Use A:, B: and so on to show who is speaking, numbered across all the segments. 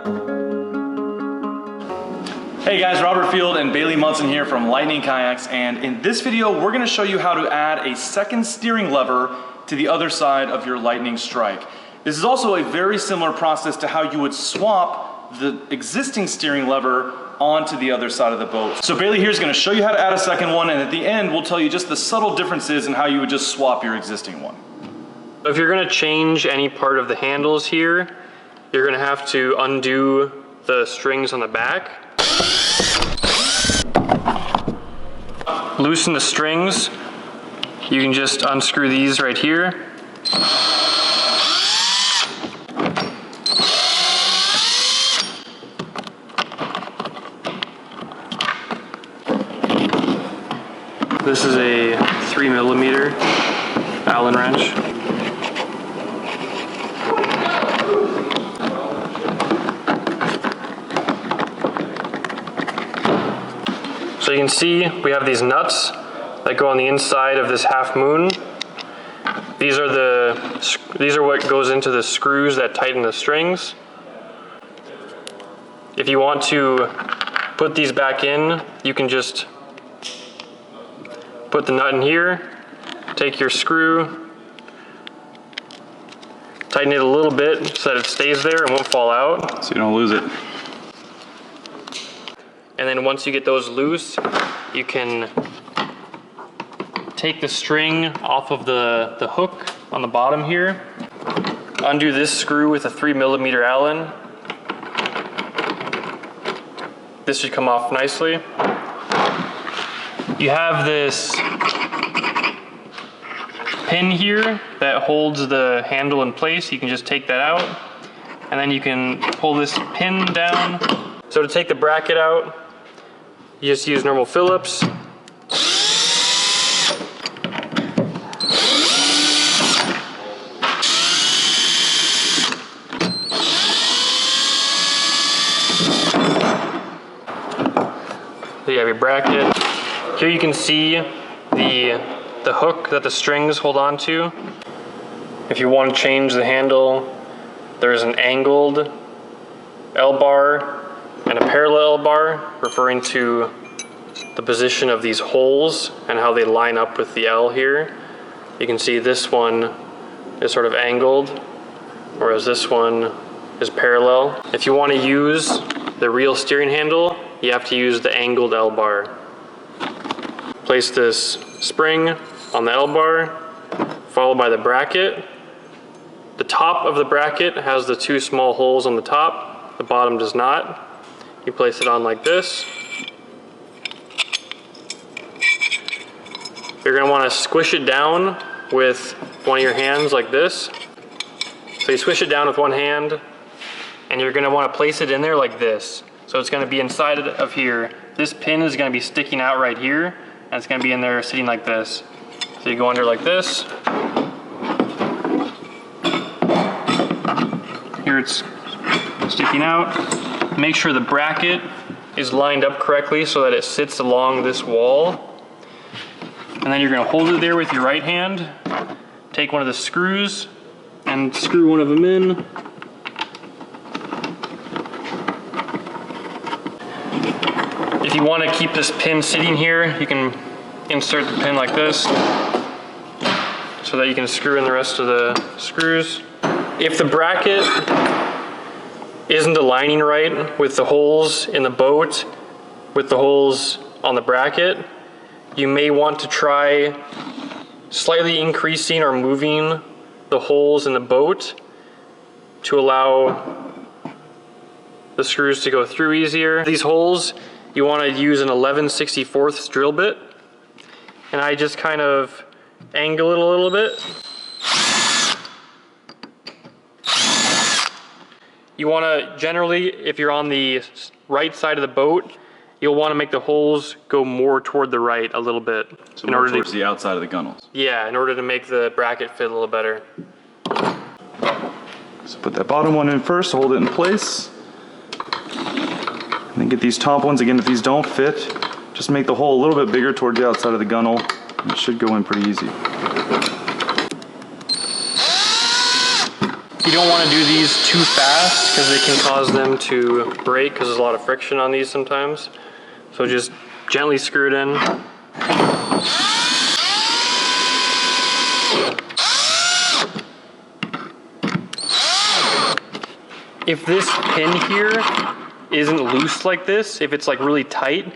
A: Hey guys, Robert Field and Bailey Munson here from Lightning Kayaks, and in this video we're going to show you how to add a second steering lever to the other side of your Lightning Strike. This is also a very similar process to how you would swap the existing steering lever onto the other side of the boat. So Bailey here is going to show you how to add a second one, and at the end we'll tell you just the subtle differences in how you would just swap your existing one.
B: If you're going to change any part of the handles here, you're going to have to undo the strings on the back. Loosen the strings. You can just unscrew these right here. This is a 3mm Allen wrench. So you can see we have these nuts that go on the inside of this half moon. These are what goes into the screws that tighten the strings. If you want to put these back in, you can just put the nut in here, take your screw, tighten it a little bit so that it stays there and won't fall out.
A: So you don't lose it.
B: And then once you get those loose, you can take the string off of the hook on the bottom here, undo this screw with a 3mm Allen. This should come off nicely. You have this pin here that holds the handle in place. You can just take that out, and then you can pull this pin down. So to take the bracket out, you just use normal Phillips. So you have your bracket. Here you can see the hook that the strings hold on to. If you want to change the handle, there's an angled L-bar and a parallel bar, referring to the position of these holes and how they line up with the L here. You can see this one is sort of angled, whereas this one is parallel. If you want to use the real steering handle, you have to use the angled L-bar. Place this spring on the L-bar, followed by the bracket. The top of the bracket has the two small holes on the top, the bottom does not. You place it on like this. You're going to want to squish it down with one of your hands like this. So you squish it down with one hand, and you're going to want to place it in there like this. So it's going to be inside of here. This pin is going to be sticking out right here, and it's going to be in there sitting like this. So you go under like this. Here it's sticking out. Make sure the bracket is lined up correctly so that it sits along this wall. And then you're going to hold it there with your right hand. Take one of the screws and screw one of them in. If you want to keep this pin sitting here, you can insert the pin like this so that you can screw in the rest of the screws. If the bracket isn't aligning right with the holes in the boat, with the holes on the bracket, you may want to try slightly increasing or moving the holes in the boat to allow the screws to go through easier. These holes, you want to use an 11/64 drill bit, and I just kind of angle it a little bit. You want to generally, if you're on the right side of the boat, you'll want to make the holes go more toward the right a little bit.
A: So more towards the outside of the gunnels.
B: Yeah, in order to make the bracket fit a little better.
A: So put that bottom one in first, hold it in place. And then get these top ones, again, if these don't fit, just make the hole a little bit bigger towards the outside of the gunnel. It should go in pretty easy.
B: You don't want to do these too fast because it can cause them to break because there's a lot of friction on these sometimes. So just gently screw it in. If this pin here isn't loose like this, if it's like really tight,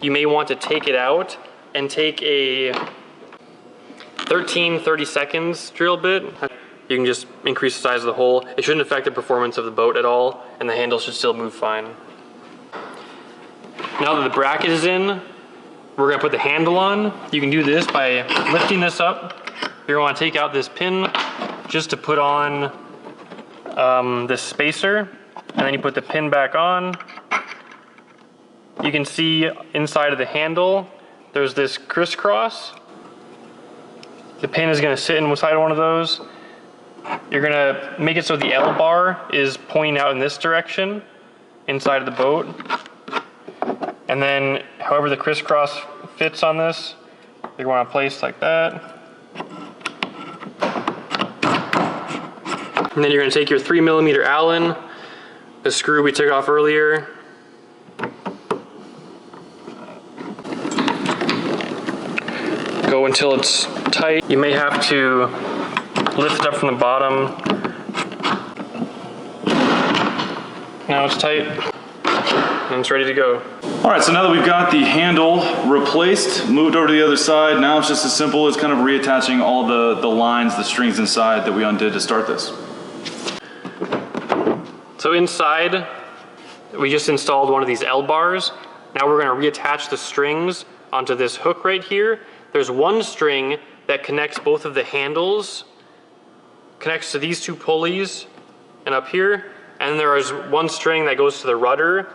B: you may want to take it out and take a 30 seconds drill bit. You can just increase the size of the hole. It shouldn't affect the performance of the boat at all, and the handle should still move fine. Now that the bracket is in, we're gonna put the handle on. You can do this by lifting this up. You're gonna wanna take out this pin just to put on this spacer, and then you put the pin back on. You can see inside of the handle, there's this crisscross. The pin is gonna sit inside one of those. You're gonna make it so the L bar is pointing out in this direction, inside of the boat. And then, however the crisscross fits on this, you're gonna place like that. And then you're gonna take your 3mm Allen, the screw we took off earlier. Go until it's tight. You may have to lift it up from the bottom. Now it's tight, and it's ready to go.
A: All right, so now that we've got the handle replaced, moved over to the other side, now it's just as simple as kind of reattaching all the lines, the strings inside that we undid to start this.
B: So inside, we just installed one of these L bars. Now we're gonna reattach the strings onto this hook right here. There's one string that connects both of the handles, connects to these two pulleys and up here, and there is one string that goes to the rudder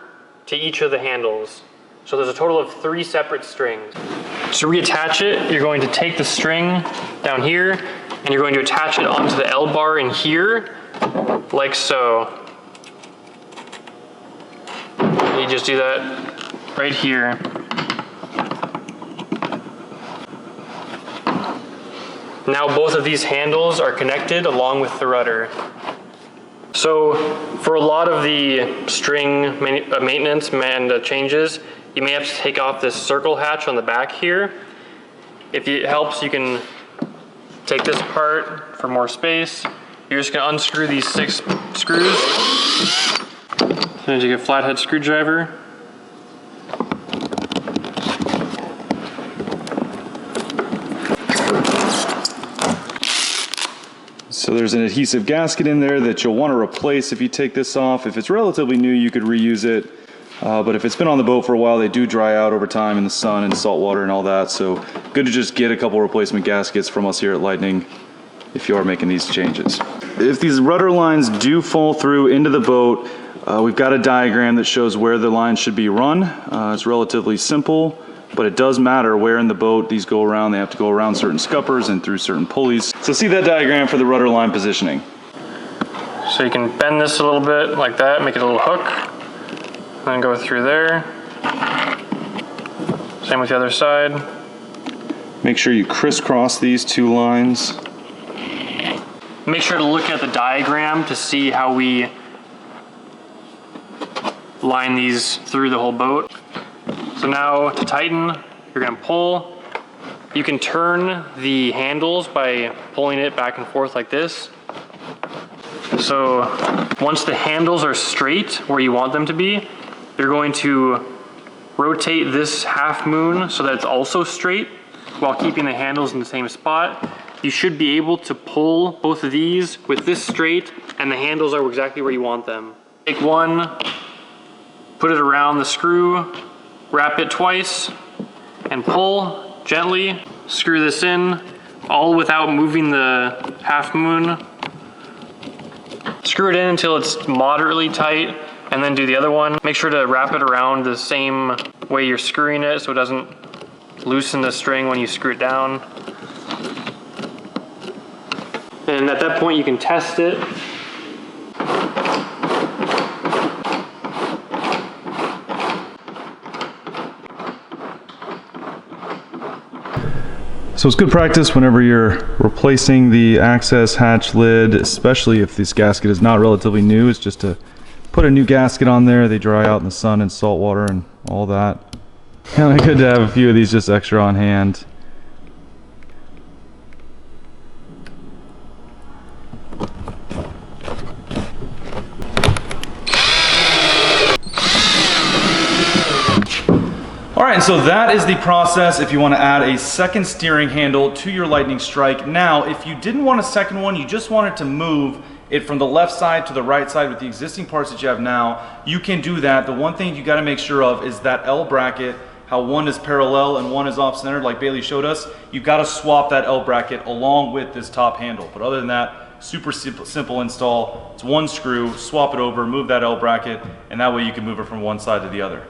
B: to each of the handles. So there's a total of 3 separate strings. To reattach it, you're going to take the string down here and you're going to attach it onto the L bar in here, like so. You just do that right here. Now both of these handles are connected along with the rudder. So for a lot of the string maintenance and changes, you may have to take off this circle hatch on the back here. If it helps, you can take this apart for more space. You're just gonna unscrew these 6 screws. So you get a flathead screwdriver.
A: So there's an adhesive gasket in there that you'll want to replace if you take this off. If it's relatively new, you could reuse it. But if it's been on the boat for a while, they do dry out over time in the sun and salt water and all that. So good to just get a couple replacement gaskets from us here at Lightning if you are making these changes. If these rudder lines do fall through into the boat, we've got a diagram that shows where the lines should be run. It's relatively simple, but it does matter where in the boat these go around. They have to go around certain scuppers and through certain pulleys. So see that diagram for the rudder line positioning.
B: So you can bend this a little bit like that, make it a little hook, and then go through there. Same with the other side.
A: Make sure you crisscross these 2 lines.
B: Make sure to look at the diagram to see how we line these through the whole boat. So now to tighten, you're gonna pull. You can turn the handles by pulling it back and forth like this. So once the handles are straight where you want them to be, you're going to rotate this half moon so that it's also straight while keeping the handles in the same spot. You should be able to pull both of these with this straight and the handles are exactly where you want them. Take one, put it around the screw, wrap it twice, and pull gently. Screw this in, all without moving the half moon. Screw it in until it's moderately tight, and then do the other one. Make sure to wrap it around the same way you're screwing it so it doesn't loosen the string when you screw it down. And at that point you can test it.
A: So it's good practice whenever you're replacing the access hatch lid, especially if this gasket is not relatively new. It's just to put a new gasket on there. They dry out in the sun and salt water and all that. Kind of good to have a few of these just extra on hand. All right, so that is the process if you want to add a second steering handle to your Lightning Strike. Now, if you didn't want a second one, you just wanted to move it from the left side to the right side with the existing parts that you have now, you can do that. The one thing you got to make sure of is that L bracket, how one is parallel and one is off-centered like Bailey showed us. You've got to swap that L bracket along with this top handle. But other than that, super simple install. It's one screw, swap it over, move that L bracket, and that way you can move it from one side to the other.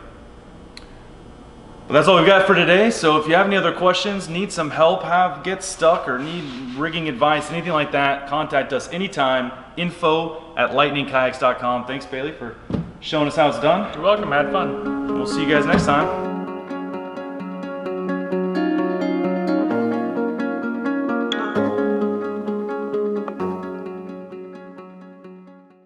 A: But that's all we've got for today. So if you have any other questions, need some help, get stuck, or need rigging advice, anything like that, contact us anytime. info@lightningkayaks.com. Thanks, Bailey, for showing us how it's done.
B: You're welcome. I had fun.
A: We'll see you guys next time.